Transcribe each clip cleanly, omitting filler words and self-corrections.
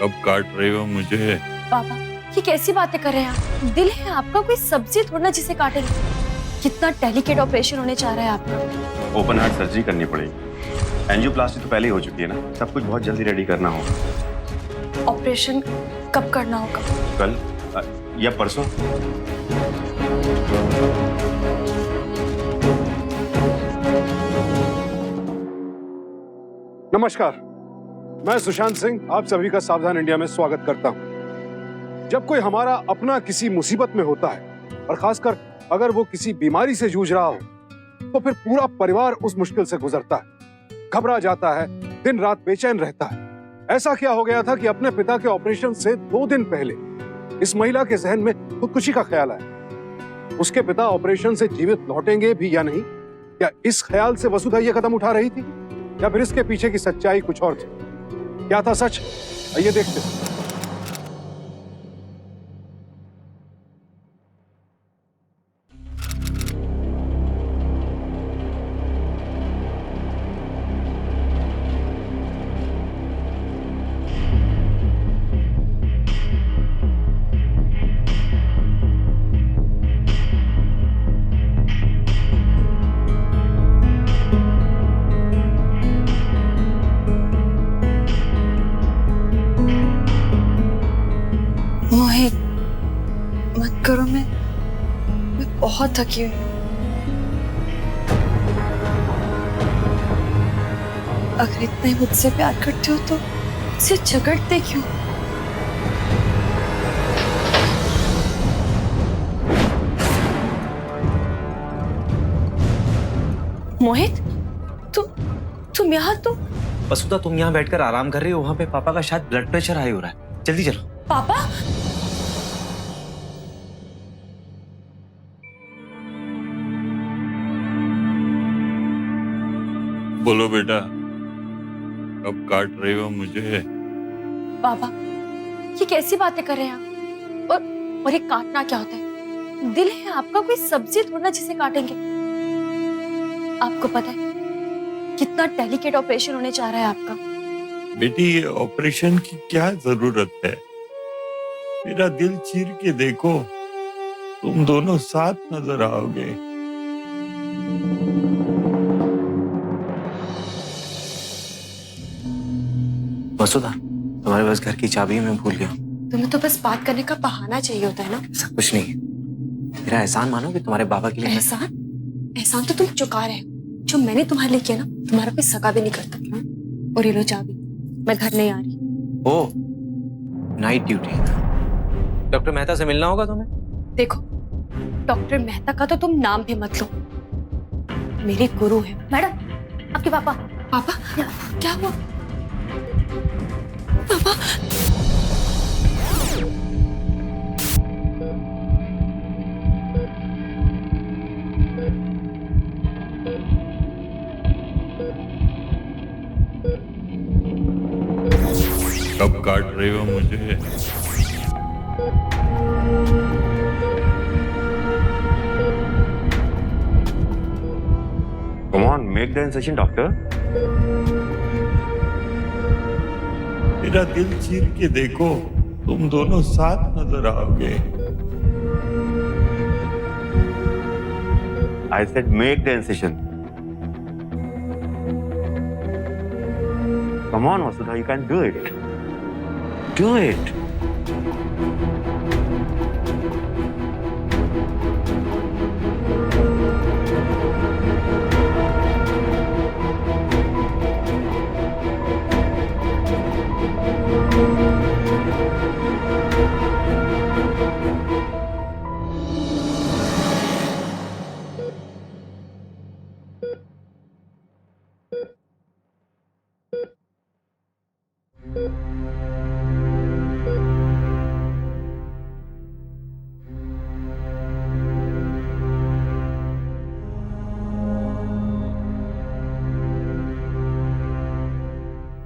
कब काट रही हो मुझे? पापा, ये कैसी बातें कर रहे हैं आप? दिल है आपका, कोई सब्जी थोड़ा ना जिसे काटेंगे। कितना डेलिकेट ऑपरेशन होने जा रहा है आपका। ओपन हार्ट सर्जरी करनी पड़ेगी। एंजियोप्लास्टी तो पहले ही हो चुकी है ना, सब कुछ बहुत जल्दी रेडी करना होगा। ऑपरेशन कब करना होगा? कल या परसों। नमस्कार, मैं सुशांत सिंह आप सभी का सावधान इंडिया में स्वागत करता हूं। जब कोई हमारा अपना किसी मुसीबत में होता है और खासकर अगर वो किसी बीमारी से जूझ रहा हो तो फिर पूरा परिवार उस मुश्किल से गुजरता है, घबरा जाता है, दिन रात बेचैन रहता है। ऐसा क्या हो गया था कि अपने पिता के ऑपरेशन से 2 दिन पहले इस महिला के जहन में खुदकुशी का ख्याल आया। उसके पिता ऑपरेशन से जीवित लौटेंगे भी या नहीं, क्या इस ख्याल से वसुधा ये कदम उठा रही थी या फिर इसके पीछे की सच्चाई कुछ और थी? क्या था सच? आइए देखते हैं। मोहित, मत करो, मैं बहुत थकी हुई हूँ। अगर इतना ही मुझसे प्यार करते हो तो मुझसे झगड़ते क्यों? मोहित, तुम यहाँ तो? वसुधा, तुम यहाँ बैठकर आराम कर रही हो, वहाँ पे पापा का शायद ब्लड प्रेशर हाई हो रहा है। जल्दी चलो। पापा? बोलो बेटा, कब काट रही हो मुझे? पापा, ये कैसी बातें कर रहे हैं आप? और ये काटना क्या होता है? दिल है आपका, कोई सब्जी थोड़ा ना जिसे काटेंगे। आपको पता है कितना डेलिकेट ऑपरेशन होने जा रहा है आपका। बेटी, ये ऑपरेशन की क्या जरूरत है? मेरा दिल चीर के देखो, तुम दोनों साथ नजर आओगे। वसुधा, तुम्हारे पास घर की चाबी मैं भूल गया। तुम्हें तो बस बात करने का बहाना चाहिए होता है ना। ऐसा कुछ नहीं है। मेरा एहसान मानो कि तुम्हारे बाबा के लिए एहसान तो तुम चुका रहे हो। जो मैंने तुम्हारे लिए किया ना, तुम्हारा कोई सगा भी नहीं करता। और ये लो चाबी, मैं घर नहीं आ रही। ओ, नाइट ड्यूटी। डॉक्टर मेहता से मिलना होगा तुम्हें। देखो, डॉक्टर मेहता का तो तुम नाम भी मत लो, मेरे गुरु है। मैडम, आपके पापा। पापा, क्या हुआ? पापा, कब काट रही हो मुझे? Come on, make the incision, doctor. मेरा दिल चीर के देखो, तुम दोनों साथ नजर आओगे। I said make the incision. Come on, Vasudha, you can do it. Do it.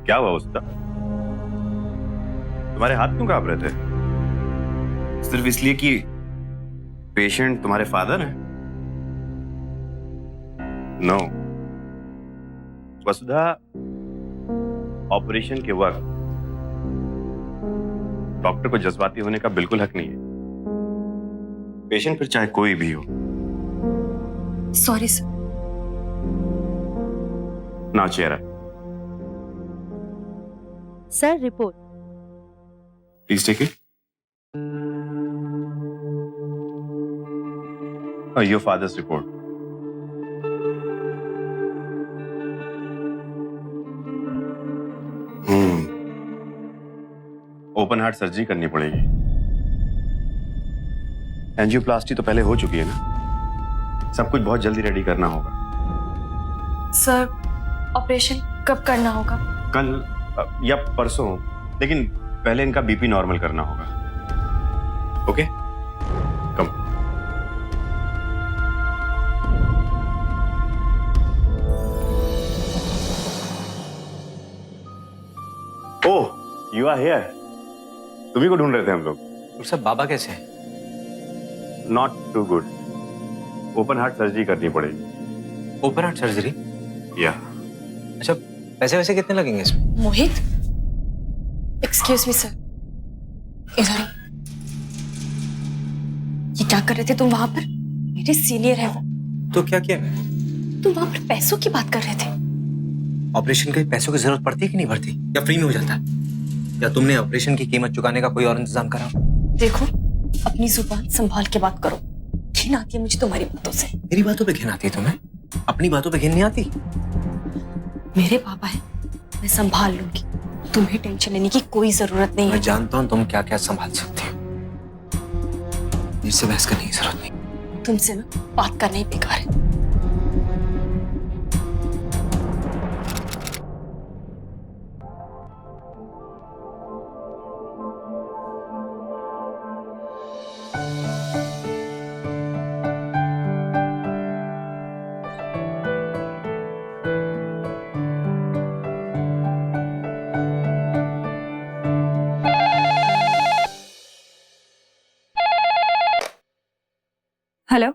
क्या हुआ उसका? तुम्हारे हाथ क्यों कांप रहे थे? सिर्फ इसलिए कि पेशेंट तुम्हारे फादर हैं? नो। वसुधा, ऑपरेशन के वक्त डॉक्टर को जज्बाती होने का बिल्कुल हक नहीं है। पेशेंट फिर चाहे कोई भी हो। Sorry sir. ना चेहरा। Sir report. Please take it. Your father's report. Open heart surgery करनी पड़ेगी। एंजियोप्लास्टी तो पहले हो चुकी है ना। सब कुछ बहुत जल्दी रेडी करना होगा। सर ऑपरेशन कब करना होगा? कल या परसों, लेकिन पहले इनका बीपी नॉर्मल करना होगा। Okay, come. Oh, you are here. तुम्ही को ढूंढ रहे थे हम लोग। और सब बाबा कैसे हैं? Not too good. Open heart surgery करनी पड़ेगी। Open heart surgery? या। अच्छा, पैसे वैसे कितने लगेंगे इसमें? मोहित, एक्सक्यूज मी सर, इधर। ये क्या कर रहे थे तुम वहां पर? मेरे सीनियर है वो। तो क्या किया मैंने? तुम वहां पर पैसों की बात कर रहे थे। ऑपरेशन के पैसों की जरूरत पड़ती है कि नहीं पड़ती, या फ्री में हो जाता है? या तुमने ऑपरेशन की कीमत चुकाने का कोई और इंतजाम करा? देखो, अपनी जुबान संभाल के बात करो। घिन आती है मुझे तुम्हारी बातों से। मेरी बातों पे घिन आती है तुम्हें? अपनी बातों पे घिन नहीं आती? मेरे पापा है, मैं संभाल लूंगी। तुम्हें टेंशन लेने की कोई जरूरत नहीं मैं है। जानता हूँ तुम क्या क्या संभाल सकती हो। मुझसे बहस करने की जरूरत नहीं। तुमसे ना बात करना ही बेकार है। हेलो,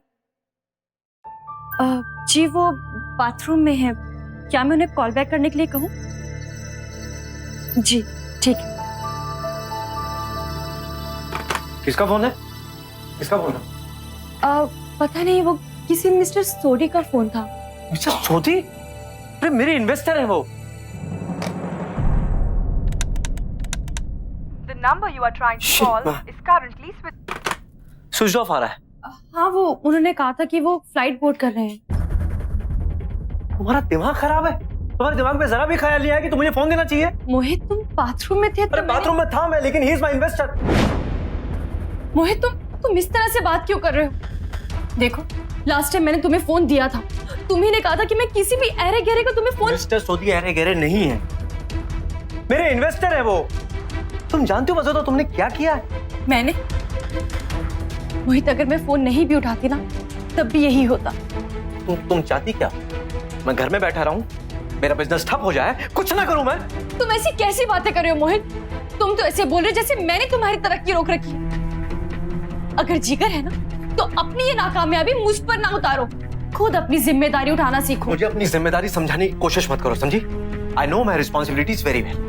जी वो बाथरूम में है। क्या मैं उन्हें कॉल बैक करने के लिए कहूँ? जी ठीक है। किसका फोन है? किसका फोन है? पता नहीं, वो किसी मिस्टर सोडी का फोन था। मिस्टर सोडी? अरे मेरे इन्वेस्टर है वो। The number you are trying to Shit, call ma. is currently switched. Switch off आ रहा है। हाँ, वो उन्होंने कहा था कि वो फ्लाइट बोर्ड कर रहे हैं। तुम्हारा दिमाग खराब है? तुम्हारे दिमाग में जरा भी ख्याल नहीं आया कि तुम मुझे फोन देना चाहिए? मोहित, तुम बाथरूम में थे तो अरे बाथरूम में था मैं, लेकिन ही इज माय इन्वेस्टर। मोहित, तुम इस तरह से बात क्यों कर रहे हो? देखो, लास्ट टाइम मैंने तुम्हें फोन दिया था, तुम्ही ने कहा था कि मैं किसी भी अरे गहरे को तुम्हें फोन। मिस्टर सोडी अरे गहरे नहीं है, मेरे इन्वेस्टर है वो। तुम जानते हो वजह तो तुमने क्या किया है? मैंने? मोहित, अगर मैं फोन नहीं भी उठाती ना, तब भी यही होता। तुम चाहती क्या? मैं घर में बैठा रहूं, मेरा बिजनेस ठप हो जाए, कुछ ना करूं मैं? तुम ऐसी कैसी बातें कर रहे हो मोहित? तुम तो ऐसे बोल रहे हो जैसे मैंने तुम्हारी तरक्की रोक रखी। अगर जिगर है ना, तो अपनी ये नाकामयाबी मुझ पर ना उतारो। खुद अपनी जिम्मेदारी उठाना सीखो। मुझे अपनी जिम्मेदारी समझाने की कोशिश मत करो, समझी? I know my responsibilities very well.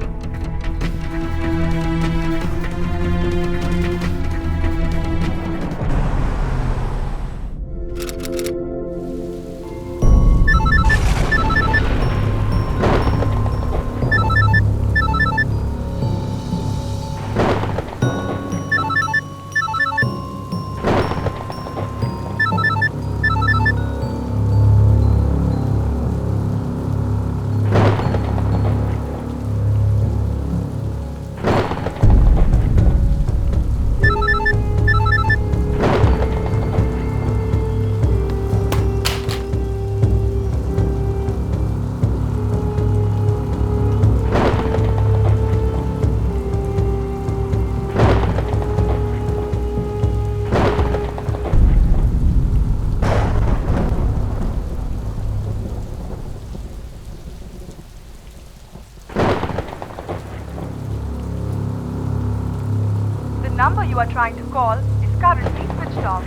The number you are trying to call is currently switched off.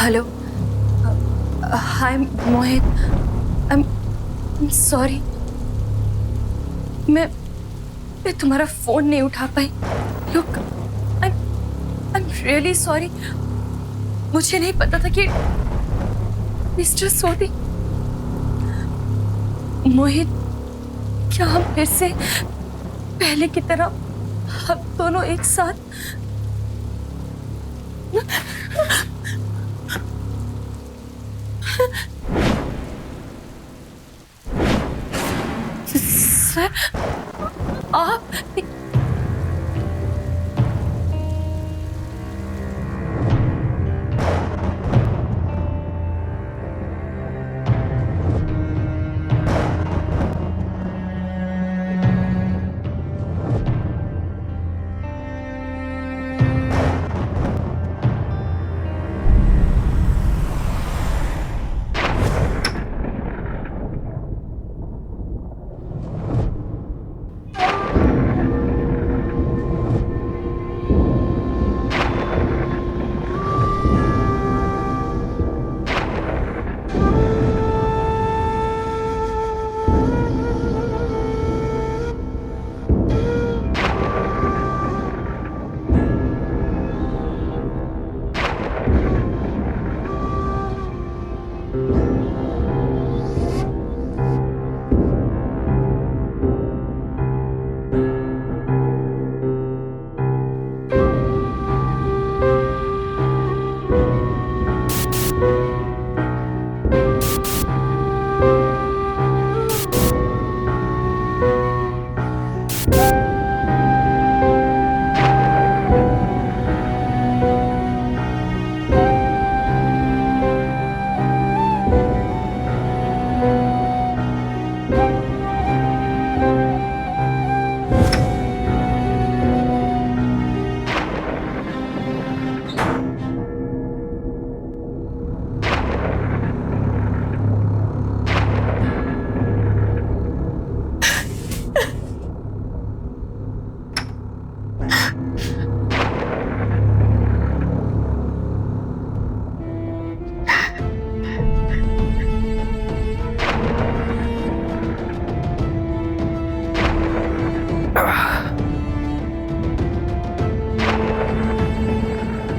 Hello, hi Mohit, I'm sorry. मैं तुम्हारा फोन नहीं उठा पाई। Look, I'm really sorry. मुझे नहीं पता था कि मिस्टर सोडी। मोहित, क्या हम फिर से पहले की तरह हम दोनों एक साथ? सर, आप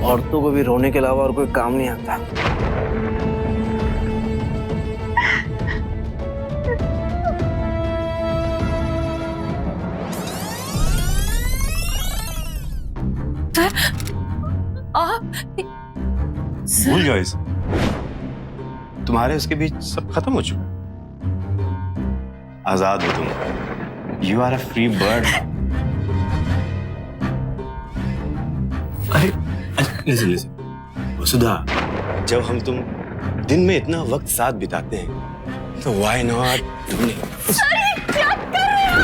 औरतों को भी रोने के अलावा और कोई काम नहीं आता। सर, आप भूल जाओ इसे। तुम्हारे उसके बीच सब खत्म हो चुका। आजाद हो तुम। You are a free bird. अरे लिसन वसुधा, जब हम तुम दिन में इतना वक्त साथ बिताते हैं तो व्हाई नॉट तुमने क्या कर रहे हो?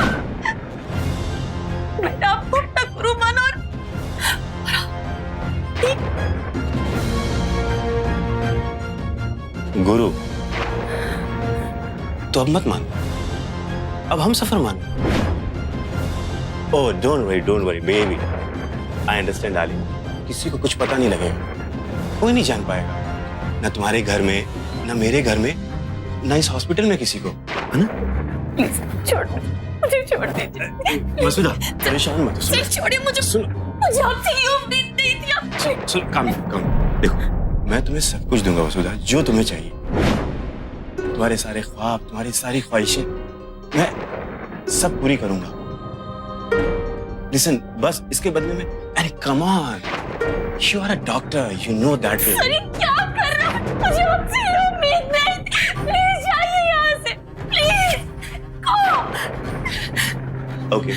मैंने आपको अपना गुरु माना और गुरु तो अब मत मानो, अब हम सफर मानो। Oh don't worry baby, I understand darling. किसी को कुछ पता नहीं लगेगा, कोई नहीं जान पाएगा, ना तुम्हारे घर में, ना मेरे घर में, ना इस हॉस्पिटल में किसी को, है ना? प्लीज मुझे छोड़ दीजिए। वसुधा परेशान मत हो। सर छोड़िए मुझे। सुनो, मुझे आपसे ये उम्मीद नहीं थी। आप सुनो, काम देखो, मैं तुम्हें सब कुछ दूंगा वसुधा, जो तुम्हें चाहिए। तुम्हारे सारे ख्वाब, तुम्हारी सारी ख्वाहिशें मैं सब पूरी करूंगा। लिसन, बस इसके बदले में, अरे come on, you are a doctor, you know that. अरे क्या कर रहा है? मुझे आपसे ये उम्मीद नहीं थी। प्लीज जाइए यहाँ से, please go. Okay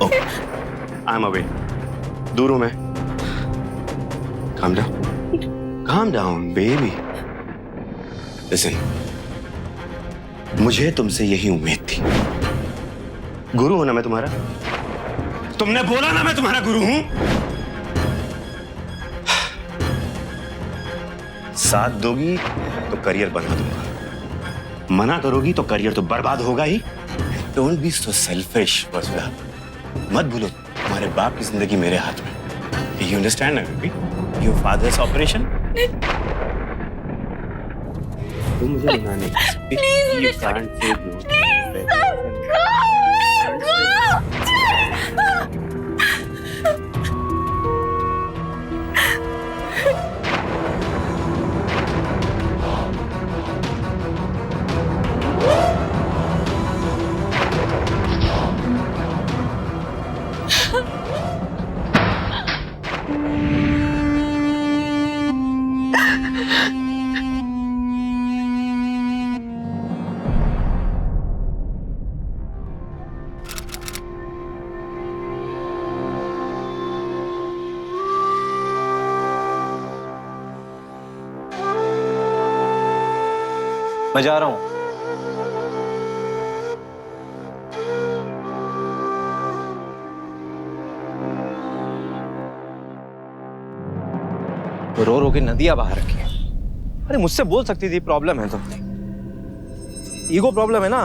okay, I am away. दूर हूं मैं। Calm down, baby. Listen, मुझे तुमसे यही उम्मीद थी। गुरु हूं ना मैं तुम्हारा? तुमने बोला ना मैं तुम्हारा गुरु हूं। साथ दोगी तो करियर बना दूंगा, मना करोगी तो करियर तो बर्बाद होगा ही। डोंट बी सो सेल्फिश वसुधा। मत भूलो तुम्हारे बाप की जिंदगी मेरे हाथ में। यू अंडरस्टैंड ना बेबी? योर फादर्स ऑपरेशन तुम मुझे मना नहीं कर सकती। Please, You can't say no. मैं जा रहा हूं। रो रो के नदियां बहा रखी है। अरे मुझसे बोल सकती थी प्रॉब्लम है तो। ईगो प्रॉब्लम है ना,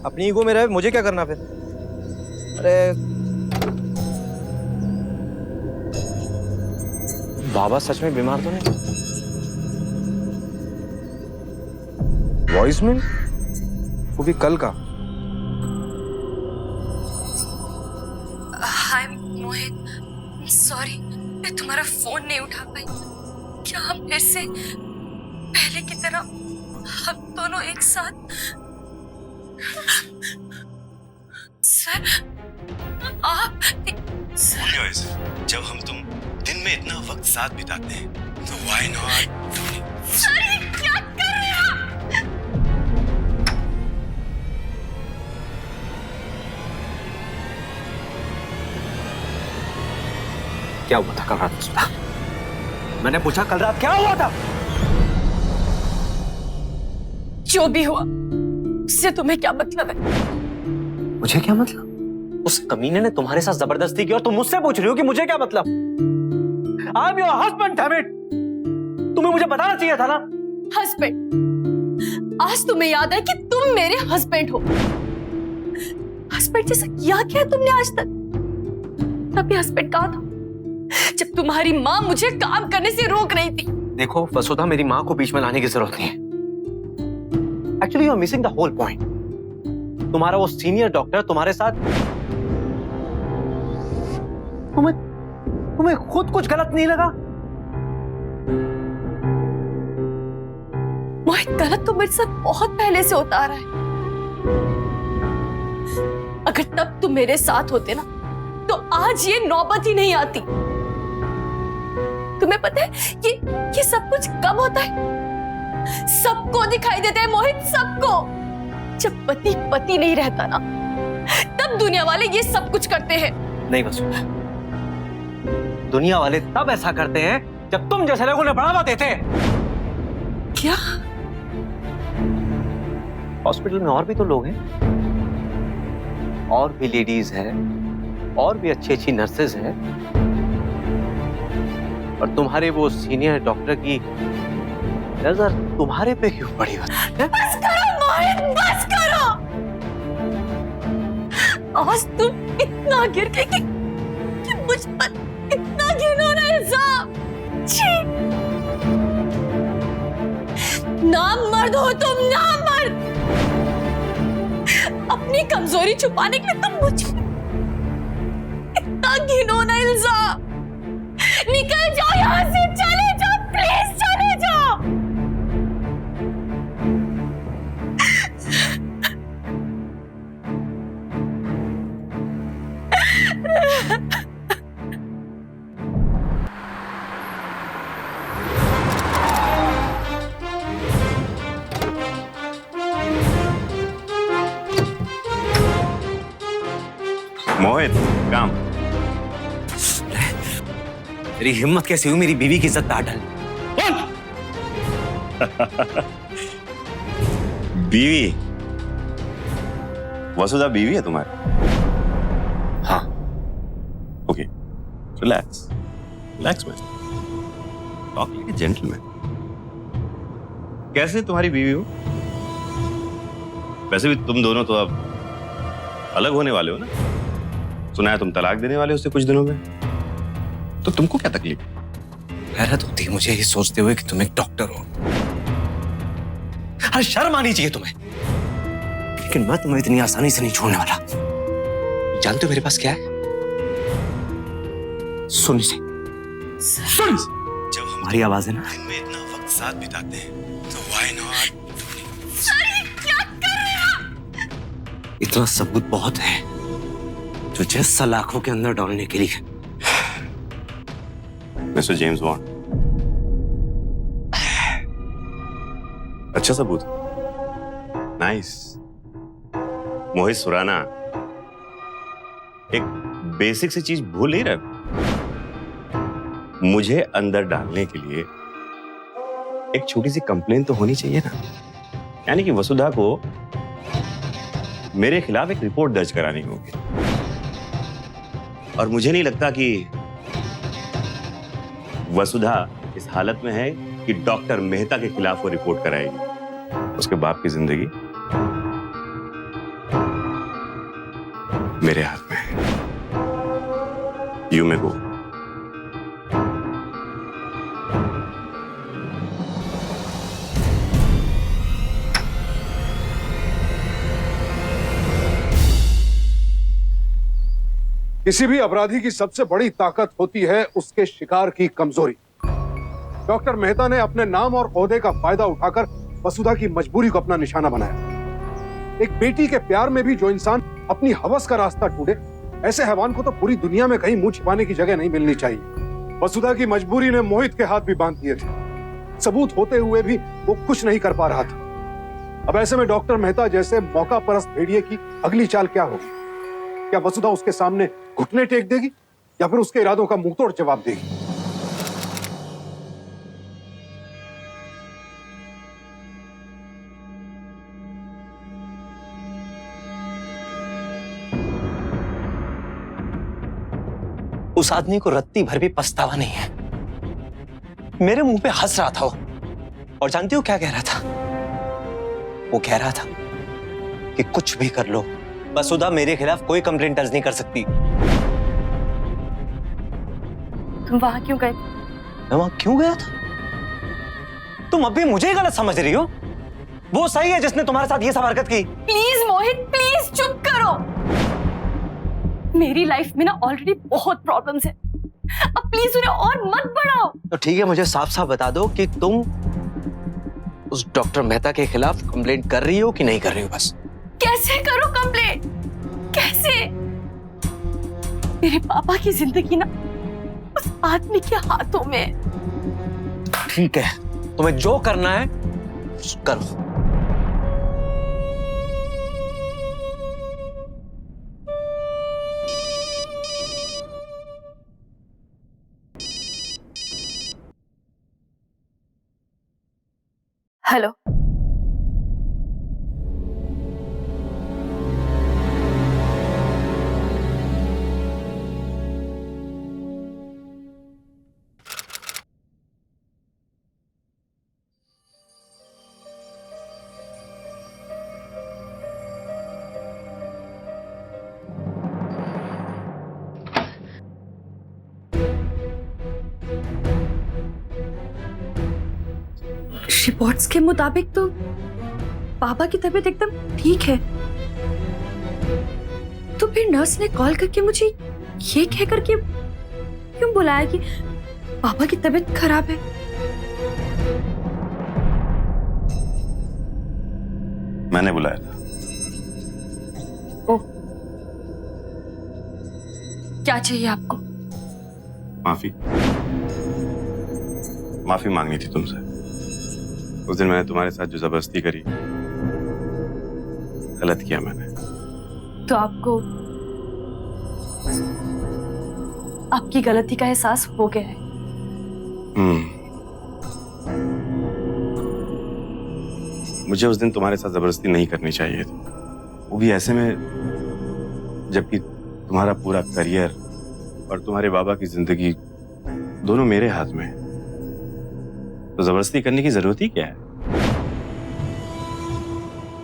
अपनी ईगो में रहे, मुझे क्या करना फिर। अरे बाबा सच में बीमार तो नहीं? वॉइसमेल वो भी कल का। हाय मोहित, सॉरी मैं तुम्हारा फोन नहीं उठा पाई। क्या आप फिर से पहले की तरह हम दोनों एक साथ? सर आप सर, जब हम तुम दिन में इतना वक्त साथ बिताते हैं तो व्हाई नॉट? सर ये क्या कर रहे हो? क्या हुआ था कल रात में सुधा? मैंने पूछा कल रात क्या हुआ था? जो भी हुआ उससे तुम्हें क्या मतलब है? मुझे क्या मतलब? उस कमीने ने तुम्हारे साथ जबरदस्ती की और तुम मुझसे पूछ रही हो कि मुझे क्या मतलब? I am your husband, damn it. तुम्हें मुझे बताना चाहिए था ना। हस्बैंड? आज तुम्हें याद है कि तुम मेरे हस्बैंड हो। हस्बैंड जैसा किया क्या तुमने आज तक? तभी हस्बैंड कहा था जब तुम्हारी माँ मुझे काम करने से रोक रही थी। देखो वसुधा, मेरी माँ को बीच में लाने की जरूरत नहीं है। Actually you are missing the whole point. तुम्हारा वो सीनियर डॉक्टर तुम्हारे साथ, तुम्हें खुद कुछ गलत नहीं लगा? मोहित, गलत तो मेरे साथ बहुत पहले से होता आ रहा है। अगर तब तुम मेरे साथ होते ना तो आज ये नौबत ही नहीं आती। तुम्हें पता है कि सब कुछ कब होता है? सबको दिखाई देता है मोहित, सबको। जब पति पति नहीं रहता ना तब दुनिया वाले ये सब कुछ करते हैं। नहीं वसुधा, दुनिया वाले तब ऐसा करते हैं जब तुम जैसे लोगों ने बढ़ावा देते हैं। क्या? हॉस्पिटल में और भी तो लोग हैं, और भी लेडीज हैं, और भी अच्छी अच्छी नर्सेज हैं, और तुम्हारे वो सीनियर डॉक्टर की नजर तुम्हारे पे क्यों पड़ी है? बस करो मोहित, बस करो। आज तुम इतना गिर गए कि मुझ पर इतना घिनौना इल्जाम। छी! नामर्द हो तुम, नामर्द। अपनी कमजोरी छुपाने के लिए तुम मुझ पर इतना घिनौना इल्जाम। निकल जाओ यहाँ से, चले जाओ, प्लीज चले जाओ। मोहित, काम। तेरी हिम्मत कैसी हुई मेरी बीवी की इज्जत पे हाथ डालने? बीवी? वसुधा बीवी है तुम्हारी? हाँ। Okay, relax relax man, talk like a gentleman. कैसे तुम्हारी बीवी हो? वैसे भी तुम दोनों तो अब अलग होने वाले हो ना? सुना है तुम तलाक देने वाले हो उससे कुछ दिनों में। तो तुमको क्या तकलीफ? हैरत होती है मुझे ये सोचते हुए कि तुम एक डॉक्टर हो, अरे शर्म आनी चाहिए तुम्हें। लेकिन मैं तुम्हें इतनी आसानी से नहीं छोड़ने वाला। जानते हो मेरे पास क्या है? सुन इसे, सुन इसे। जब हमारी आवाजें ना दिन में इतना वक्त साथ बिताते हैं तो व्हाई नॉट? क्या कर रहे हैं आप? इतना सबूत बहुत है तुझे सलाखों के अंदर डालने के लिए। मिस्टर जेम्स बॉन्ड, अच्छा सबूत, नाइस। मोहित सुराना एक बेसिक सी चीज भूल नहीं रहा, मुझे अंदर डालने के लिए एक छोटी सी कंप्लेन तो होनी चाहिए ना। यानी कि वसुधा को मेरे खिलाफ एक रिपोर्ट दर्ज करानी होगी, और मुझे नहीं लगता कि वसुधा इस हालत में है कि डॉक्टर मेहता के खिलाफ वो रिपोर्ट कराएगी। उसके बाप की जिंदगी मेरे हाथ में है। यू मे गो। किसी भी अपराधी की सबसे बड़ी ताकत होती है उसके शिकार की कमजोरी। डॉक्टर मेहता ने अपने नाम और ओहदे का फायदा उठाकर वसुधा की मजबूरी को अपना निशाना बनाया। एक बेटी के प्यार में भी जो इंसान अपनी हवस का रास्ता ढूंढे, ऐसे हैवान को तो पूरी दुनिया में कहीं मुंह छिपाने की जगह नहीं मिलनी चाहिए। वसुधा की मजबूरी ने मोहित के हाथ भी बांध दिए थे। सबूत होते हुए भी वो कुछ नहीं कर पा रहा था। अब ऐसे में डॉक्टर मेहता जैसे मौका परस्त भेड़िए की अगली चाल क्या होगी? क्या वसुधा उसके सामने घुटने टेक देगी या फिर उसके इरादों का मुंहतोड़ जवाब देगी? उस आदमी को रत्ती भर भी पछतावा नहीं है। मेरे मुंह पे हंस रहा था वो, और जानती हो क्या कह रहा था? वो कह रहा था कि कुछ भी कर लो, वसुधा मेरे खिलाफ कोई कंप्लेंट दर्ज नहीं कर सकती। तुम वहां क्यों गए? मैं वहां क्यों गया था? तुम अब भी मुझे गलत समझ रही हो। वो सही है जिसने तुम्हारे साथ ये सब हरकत की। प्लीज मोहित, प्लीज चुप करो। मेरी लाइफ में ना ऑलरेडी बहुत प्रॉब्लम्स है, अब प्लीज उन्हें और मत बढ़ाओ। तो ठीक है, मुझे साफ साफ बता दो कि तुम उस डॉक्टर मेहता के खिलाफ कंप्लेंट कर रही हो कि नहीं कर रही हो। बस कैसे करो कंप्लेंट? कैसे? मेरे पापा की जिंदगी ना उस आदमी के हाथों में है। ठीक है, तुम्हें जो करना है करो। हेलो, रिपोर्ट्स के मुताबिक तो पापा की तबीयत एकदम ठीक है। तो फिर नर्स ने कॉल करके मुझे ये कहकर के क्यों बुलाया कि पापा की तबीयत खराब है? मैंने बुलाया था। ओ, क्या चाहिए आपको? माफी मांगनी थी तुमसे। उस दिन मैंने तुम्हारे साथ जो जबरदस्ती करी, गलत किया मैंने। तो आपको आपकी गलती का एहसास हो गया है? मुझे उस दिन तुम्हारे साथ जबरदस्ती नहीं करनी चाहिए थी, वो भी ऐसे में जबकि तुम्हारा पूरा करियर और तुम्हारे बाबा की जिंदगी दोनों मेरे हाथ में है। तो जबरदस्ती करने की जरूरत ही क्या है?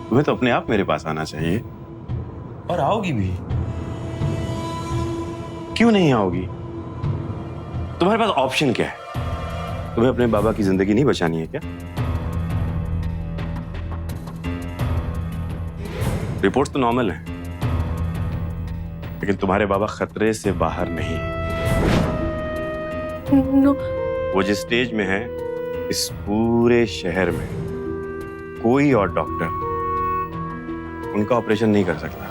तुम्हें तो अपने आप मेरे पास आना चाहिए, और आओगी भी। क्यों नहीं आओगी? तुम्हारे पास ऑप्शन क्या है? तुम्हें अपने बाबा की जिंदगी नहीं बचानी है क्या? रिपोर्ट तो नॉर्मल है, लेकिन तुम्हारे बाबा खतरे से बाहर नहीं। नो, वो जिस स्टेज में है, इस पूरे शहर में कोई और डॉक्टर उनका ऑपरेशन नहीं कर सकता।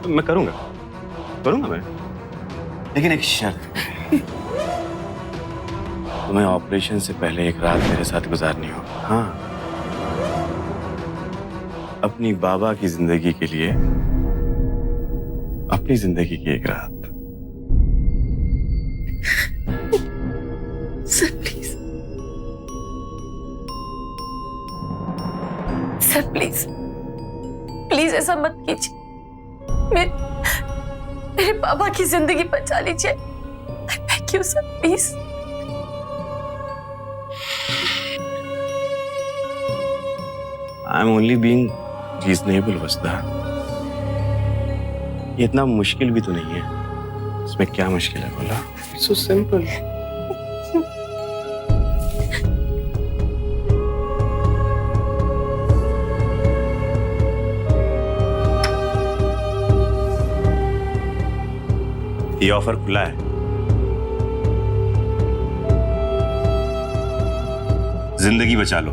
तो मैं करूंगा मैं, लेकिन एक शर्त पे। तुम्हें ऑपरेशन से पहले एक रात मेरे साथ गुजारनी होगी। हाँ, अपनी बाबा की जिंदगी के लिए अपनी जिंदगी की एक रात। Sir please, sir please, please ऐसा मत कीजिए। मेरे बाबा की जिंदगी बचा लीजिए। I beg you, sir, please. I'm only being reasonable, वसुधा। ये इतना मुश्किल भी तो नहीं है। इसमें क्या मुश्किल है बोला? It's so simple. ये ऑफर खुला है। जिंदगी बचा लो।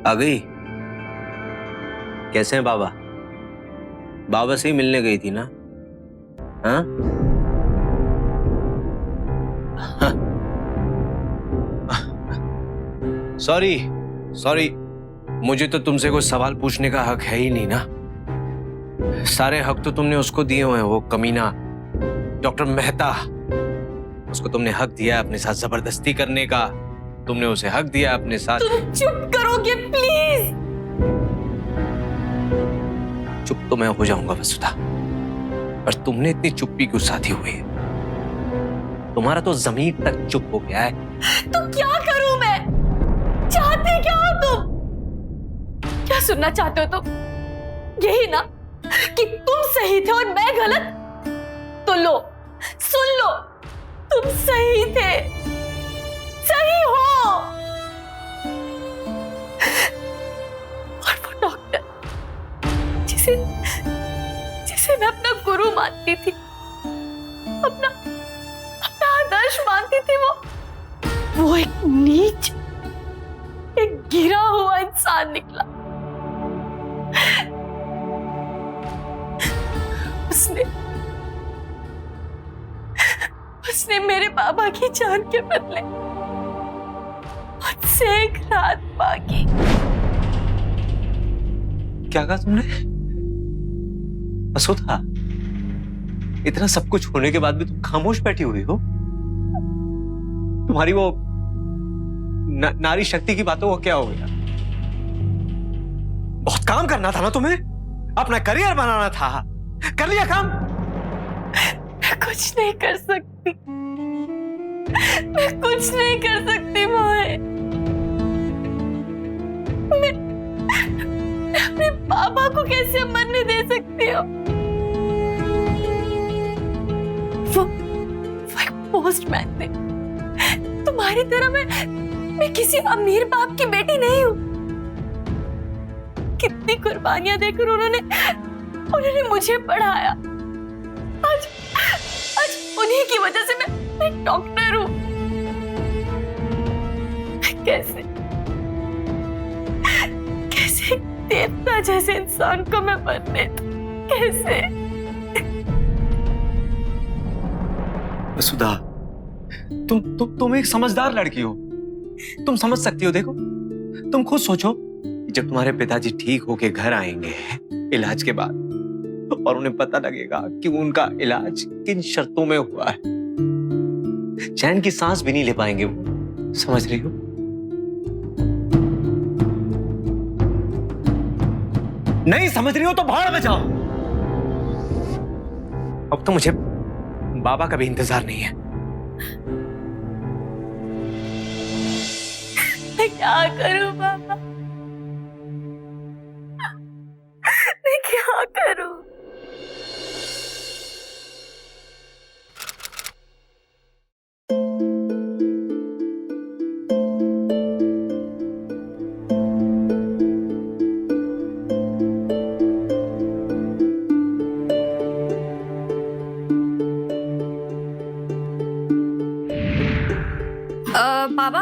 आ गई? कैसे हैं बाबा? बाबा से ही मिलने गई थी ना? हाँ? सॉरी, मुझे तो तुमसे कोई सवाल पूछने का हक है ही नहीं ना। सारे हक तो तुमने उसको दिए हुए हैं, वो कमीना डॉक्टर मेहता। उसको तुमने हक दिया अपने साथ जबरदस्ती करने का। तुमने उसे हक दिया अपने साथ। तुम चुप करोगे प्लीज? चुप तो मैं हो जाऊंगा वसुधा, पर तुमने इतनी चुप्पी क्यों साधी हुई है? तुम्हारा तो जमीन तक चुप हो गया है। तो क्या करूं मैं? चाहते क्या हो तुम? क्या सुनना चाहते हो तुम? यही ना कि तुम सही थे और मैं गलत? तो लो, सुन लो, तुम सही थे, सही हो। और वो डॉक्टर जिसे मैं अपना गुरु मानती थी, अपना आदर्श मानती थी, वो एक नीच, एक गिरा हुआ इंसान निकला। उसने मेरे बाबा की जान के बदले मुझसे एक रात मांगी। क्या कहा तुमने? वसुधा, इतना सब कुछ होने के बाद भी तुम खामोश बैठी हुई हो? तुम्हारी वो नारी शक्ति की बातों को क्या हो गया? बहुत काम करना था ना तुम्हें, अपना करियर बनाना था। कर लिया काम? मैं कुछ नहीं कर सकती, मैं कुछ नहीं कर सकती मोहित। मैं अपने बाबा को कैसे मरने दे सकती हूँ? वो एक पोस्टमैन थे। तुम्हारी तरह मैं किसी अमीर बाप की बेटी नहीं हूँ। कितनी कुर्बानियां देकर उन्होंने मुझे पढ़ाया। आज उन्हीं की वजह से मैं डॉक्टर हूँ। कैसे देवता जैसे इंसान को मैं बनने दूं? कैसे? वसुधा, तुम एक समझदार लड़की हो, तुम समझ सकती हो। देखो, तुम खुद सोचो, जब तुम्हारे पिताजी ठीक होके घर आएंगे इलाज के बाद, और उन्हें पता लगेगा कि उनका इलाज किन शर्तों में हुआ है, चैन की सांस भी नहीं ले पाएंगे वो। समझ रही हो? नहीं समझ रही हो तो भाड़ में जाओ। अब तो मुझे बाबा का भी इंतजार नहीं है। मैं क्या करूं बाबा? बाबा,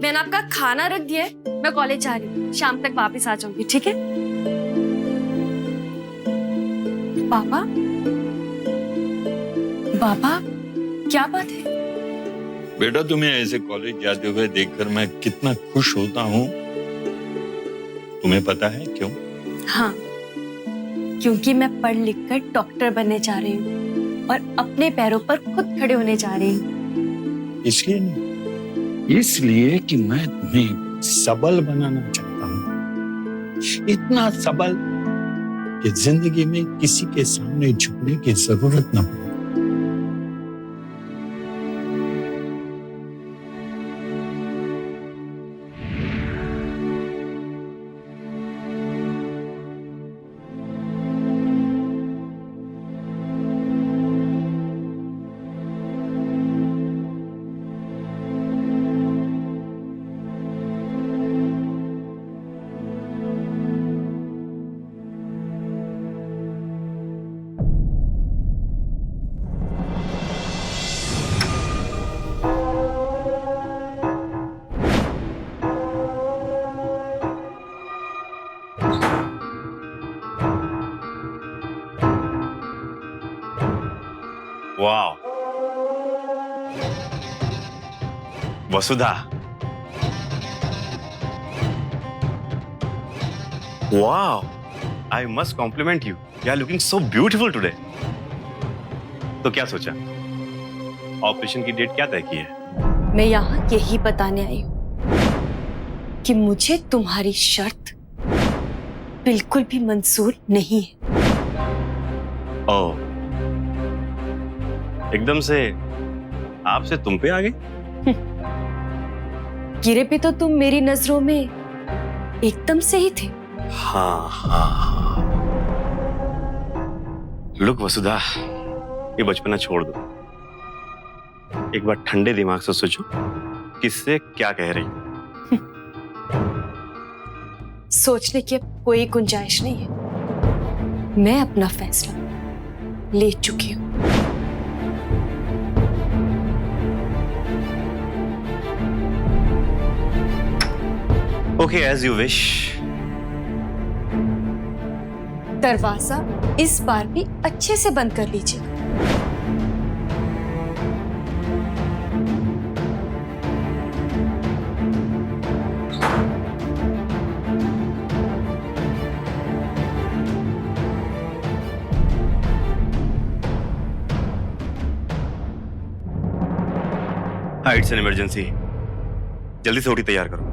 मैंने आपका खाना रख दिया है, मैं कॉलेज जा रही हूँ, शाम तक वापस आ जाऊंगी, ठीक है? पापा, पापा, क्या बात है? बेटा, तुम्हें ऐसे कॉलेज जाते हुए देखकर मैं कितना खुश होता हूँ, तुम्हें पता है क्यों? हाँ, क्योंकि मैं पढ़ लिख कर डॉक्टर बनने जा रही हूँ और अपने पैरों पर खुद खड़े होने जा रही हूँ। इसलिए नहीं, इसलिए कि मैं तुम्हें सबल बनाना चाहता हूँ, इतना सबल कि जिंदगी में किसी के सामने झुकने की जरूरत न पड़े। वाह, वसुधा, वाह, I must compliment you, you are looking so beautiful today. तो क्या सोचा, ऑपरेशन की डेट क्या तय की है? मैं यहाँ यही बताने आई हूँ कि मुझे तुम्हारी शर्त बिल्कुल भी मंजूर नहीं है। ओह, एकदम से आपसे तुम पे आ गई? गिरे भी तो तुम मेरी नजरों में एकदम से ही थे। हाँ हाँ हाँ। लुक वसुधा, ये बचपना छोड़ दो, एक बार ठंडे दिमाग से सोचो किससे क्या कह रही हो। सोचने की अब कोई गुंजाइश नहीं है, मैं अपना फैसला ले चुकी हूँ। Okay, as you wish. दरवाजा इस बार भी अच्छे से बंद कर लीजिए। हाँ, इट्स एन इमरजेंसी, जल्दी से ओटी तैयार करो।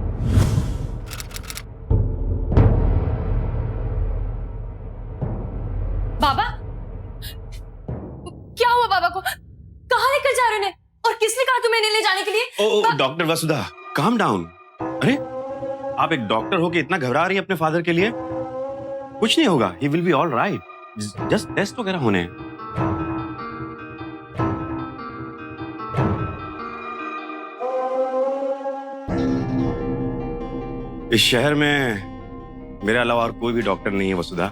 बाबा, क्या हुआ बाबा को? कहाँ लेकर जा रहे हैं? और किसने कहा तुम्हें ले जाने के लिए? ओ डॉक्टर वसुधा, काम डाउन। अरे, आप एक डॉक्टर होके इतना घबरा रही है अपने फादर के लिए? कुछ नहीं होगा, he will be all right, just test वगैरह होने हैं। इस शहर में मेरे अलावा और कोई भी डॉक्टर नहीं है वसुधा,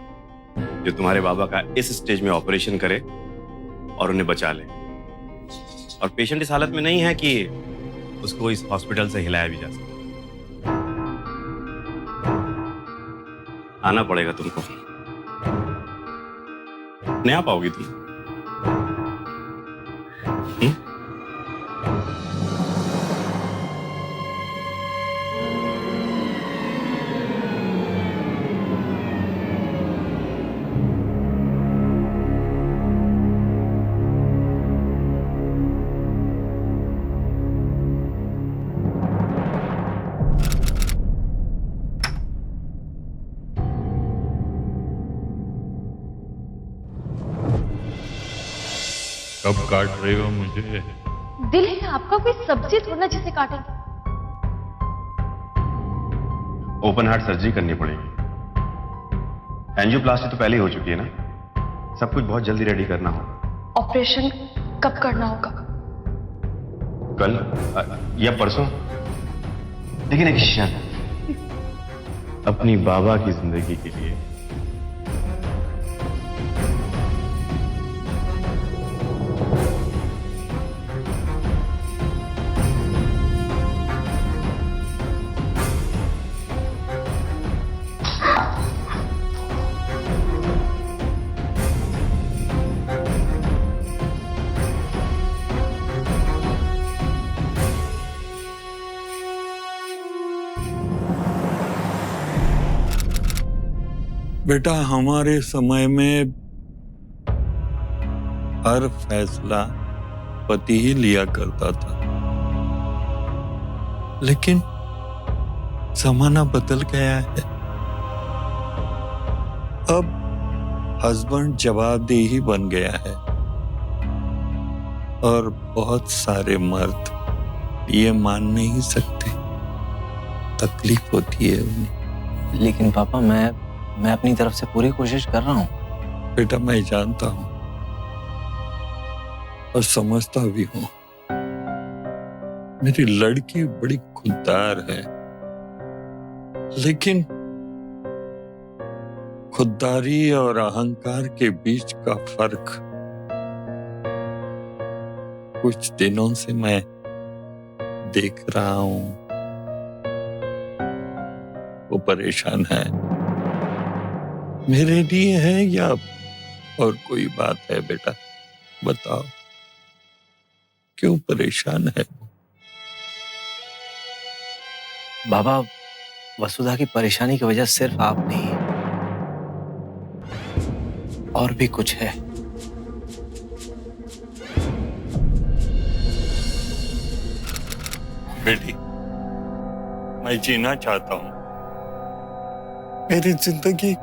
जो तुम्हारे बाबा का इस स्टेज में ऑपरेशन करे और उन्हें बचा ले। और पेशेंट इस हालत में नहीं है कि उसको इस हॉस्पिटल से हिलाया भी जा सके। आना पड़ेगा तुमको, नहीं आ पाओगी तुम। कब काट रहे हो मुझे? दिल है आपका, कोई सब्जी थोड़ा जिसे काटेंगे। ओपन हार्ट सर्जरी करनी पड़ेगी। एंजियोप्लास्टी तो पहले ही हो चुकी है ना, सब कुछ बहुत जल्दी रेडी करना होगा। ऑपरेशन कब करना होगा? कल या परसों, लेकिन एक शर्त, अपनी बाबा की जिंदगी के लिए। बेटा, हमारे समय में हर फैसला पति ही लिया करता था, लेकिन जमाना बदल गया है। अब हस्बैंड जवाबदेही बन गया है और बहुत सारे मर्द ये मान नहीं सकते, तकलीफ होती है उन्हें। लेकिन पापा मैं अपनी तरफ से पूरी कोशिश कर रहा हूँ। बेटा, मैं जानता हूं और समझता भी हूं। मेरी लड़की बड़ी खुददार है, लेकिन खुददारी और अहंकार के बीच का फर्क कुछ दिनों से मैं देख रहा हूं। वो परेशान है, मेरे लिए है या और कोई बात है? बेटा बताओ, क्यों परेशान है वो? बाबा, वसुधा की परेशानी की वजह सिर्फ आप नहीं, और भी कुछ है। बेटी, मैं जीना चाहता हूं। मेरी जिंदगी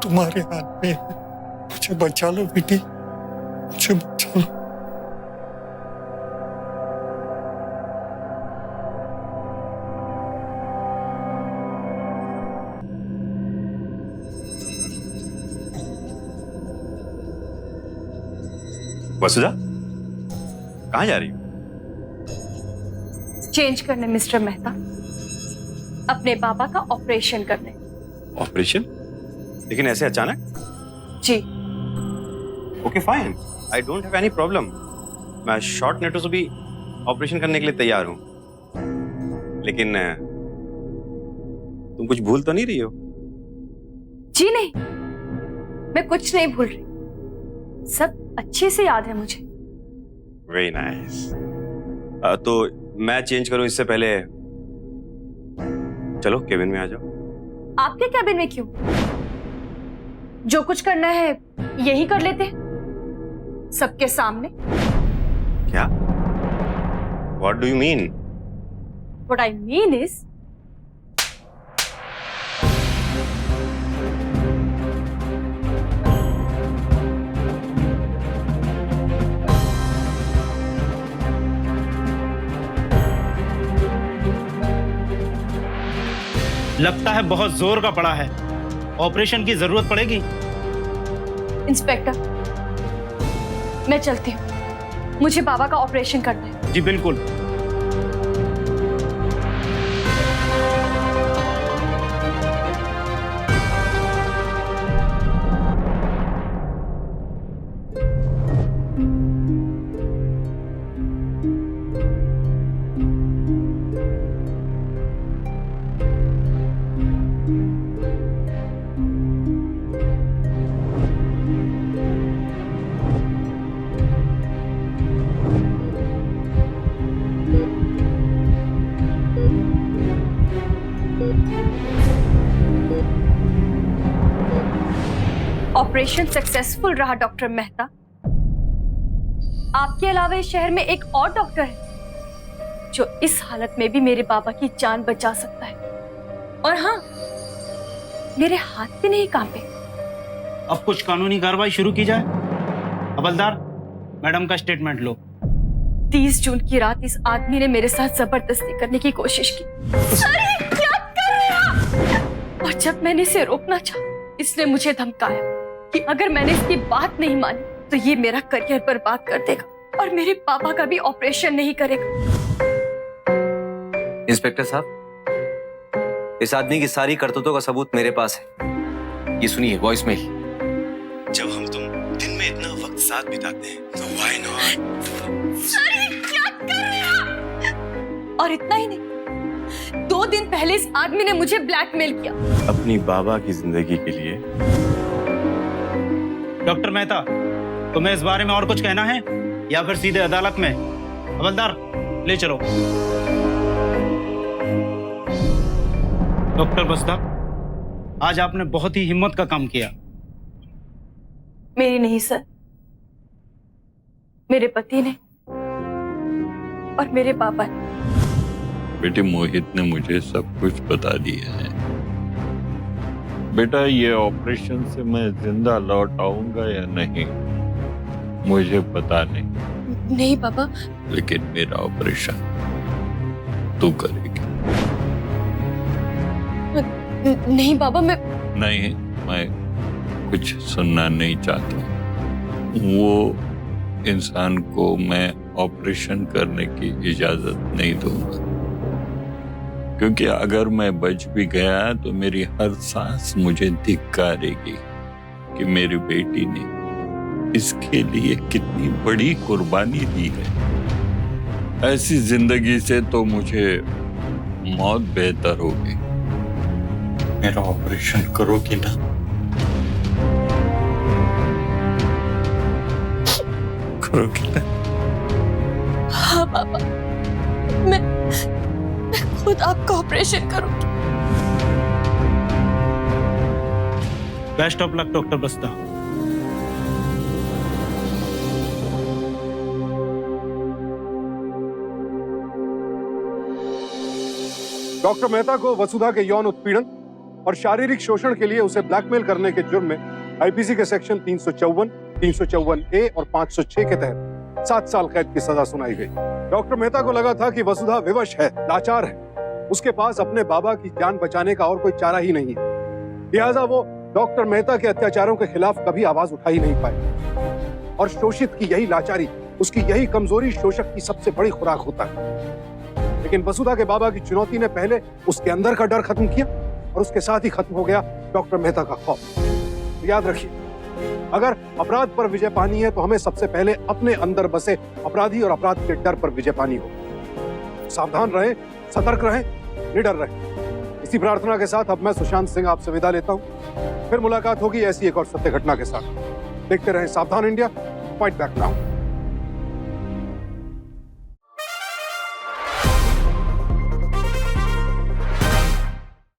तुम्हारे हाथ में है। मुझे बचा लो बेटी, मुझे बचा लो। वसुधा, कहाँ जा रही हो? चेंज करने मिस्टर मेहता, अपने पापा का ऑपरेशन करने। ऑपरेशन? लेकिन ऐसे अचानक? जी। Okay fine, I don't have any problem. मैं शॉर्ट नोटिस भी ऑपरेशन करने के लिए तैयार हूं, लेकिन तुम कुछ भूल तो नहीं रही हो? जी नहीं, मैं कुछ नहीं भूल रही, सब अच्छे से याद है मुझे। Very nice. तो मैं चेंज करूं इससे पहले चलो केबिन में आ जाओ। आपके कैबिन में क्यों? जो कुछ करना है यही कर लेते हैं सबके सामने। क्या? What do you mean? What I mean is, लगता है बहुत जोर का पड़ा है, ऑपरेशन की जरूरत पड़ेगी। इंस्पेक्टर, मैं चलती हूँ, मुझे बाबा का ऑपरेशन करना है। जी बिल्कुल। ऑपरेशन सक्सेसफुल रहा डॉक्टर मेहता। आपके अलावा इस शहर में एक और डॉक्टर है जो इस हालत में भी मेरे बाबा की जान बचा सकता है। और हाँ, मेरे हाथ भी नहीं कांपे। अब कुछ कानूनी कार्रवाई शुरू की जाए। हवलदार, मैडम का स्टेटमेंट लो। 30 जून की रात इस आदमी ने मेरे साथ जबरदस्ती करने की कोशिश की। अरे क्या कर रहे आप? और जब मैंने इसे रोकना चाहा, इसने मुझे धमकाया कि अगर मैंने इसकी बात नहीं मानी तो ये मेरा करियर बर्बाद कर देगा और मेरे पापा का भी ऑपरेशन नहीं करेगा। इंस्पेक्टर साहब, इस आदमी की सारी करतूतों का सबूत मेरे पास है। ये सुनिए वॉइसमेल। जब हम तुम दिन में इतना वक्त साथ बिताते हैं तो व्हाई नॉट? अरे क्या कर रहे हैं? और इतना ही नहीं, 2 दिन पहले इस आदमी ने मुझे ब्लैकमेल किया। अपनी बाबा की जिंदगी के लिए। डॉक्टर मेहता, तुम्हें इस बारे में और कुछ कहना है या फिर सीधे अदालत में? हवलदार, ले चलो। डॉक्टर वसुधा, आज आपने बहुत ही हिम्मत का काम किया। मेरी नहीं सर, मेरे पति ने और मेरे पापा ने। बेटे, मोहित ने मुझे सब कुछ बता दिया है। बेटा, ये ऑपरेशन से मैं जिंदा लौट आऊंगा या नहीं मुझे पता नहीं, नहीं पापा। लेकिन मेरा ऑपरेशन तू करेगी। नहीं पापा, मैं कुछ सुनना नहीं चाहता। वो इंसान को मैं ऑपरेशन करने की इजाजत नहीं दूंगा, क्योंकि अगर मैं बच भी गया तो मेरी हर सांस मुझे धिक्कारेगी कि मेरी बेटी ने इसके लिए कितनी बड़ी कुर्बानी दी है। ऐसी जिंदगी से तो मुझे मौत बेहतर होगी। मेरा ऑपरेशन करोगी ना? करोगी ना? हाँ पापा, मैं खुद आपका ऑपरेशन करूंगी। बेस्ट ऑफ लक डॉक्टर बस्ता। डॉक्टर मेहता को वसुधा के यौन उत्पीड़न और शारीरिक शोषण के लिए उसे ब्लैकमेल करने के जुर्म में आईपीसी के सेक्शन 354, 354A और 506 के तहत 7 साल कैद की सजा सुनाई गई। डॉक्टर मेहता को लगा था कि वसुधा विवश है, लाचार है, उसके पास अपने बाबा की जान बचाने का और कोई चारा ही नहीं है। लिहाजा वो डॉक्टर मेहता के अत्याचारों के खिलाफ कभी आवाज उठा ही नहीं पाए। और शोषित की यही लाचारी, उसकी यही कमजोरी शोषक की सबसे बड़ी खुराक होता है। लेकिन वसुधा के बाबा की चुनौती ने पहले उसके अंदर का डर खत्म किया और उसके साथ ही खत्म हो गया डॉक्टर मेहता का खौफ। याद रखिए, अगर अपराध पर विजय पानी है तो हमें सबसे पहले अपने अंदर बसे अपराधी और अपराध के डर पर विजय पानी हो। सावधान रहें, सतर्क रहें, निडर रहें। इसी प्रार्थना के साथ अब मैं सुशांत सिंह आपसे विदा लेता हूं। फिर मुलाकात होगी ऐसी एक और सत्य घटना के साथ। देखते रहें सावधान इंडिया, फाइट बैक नाउ।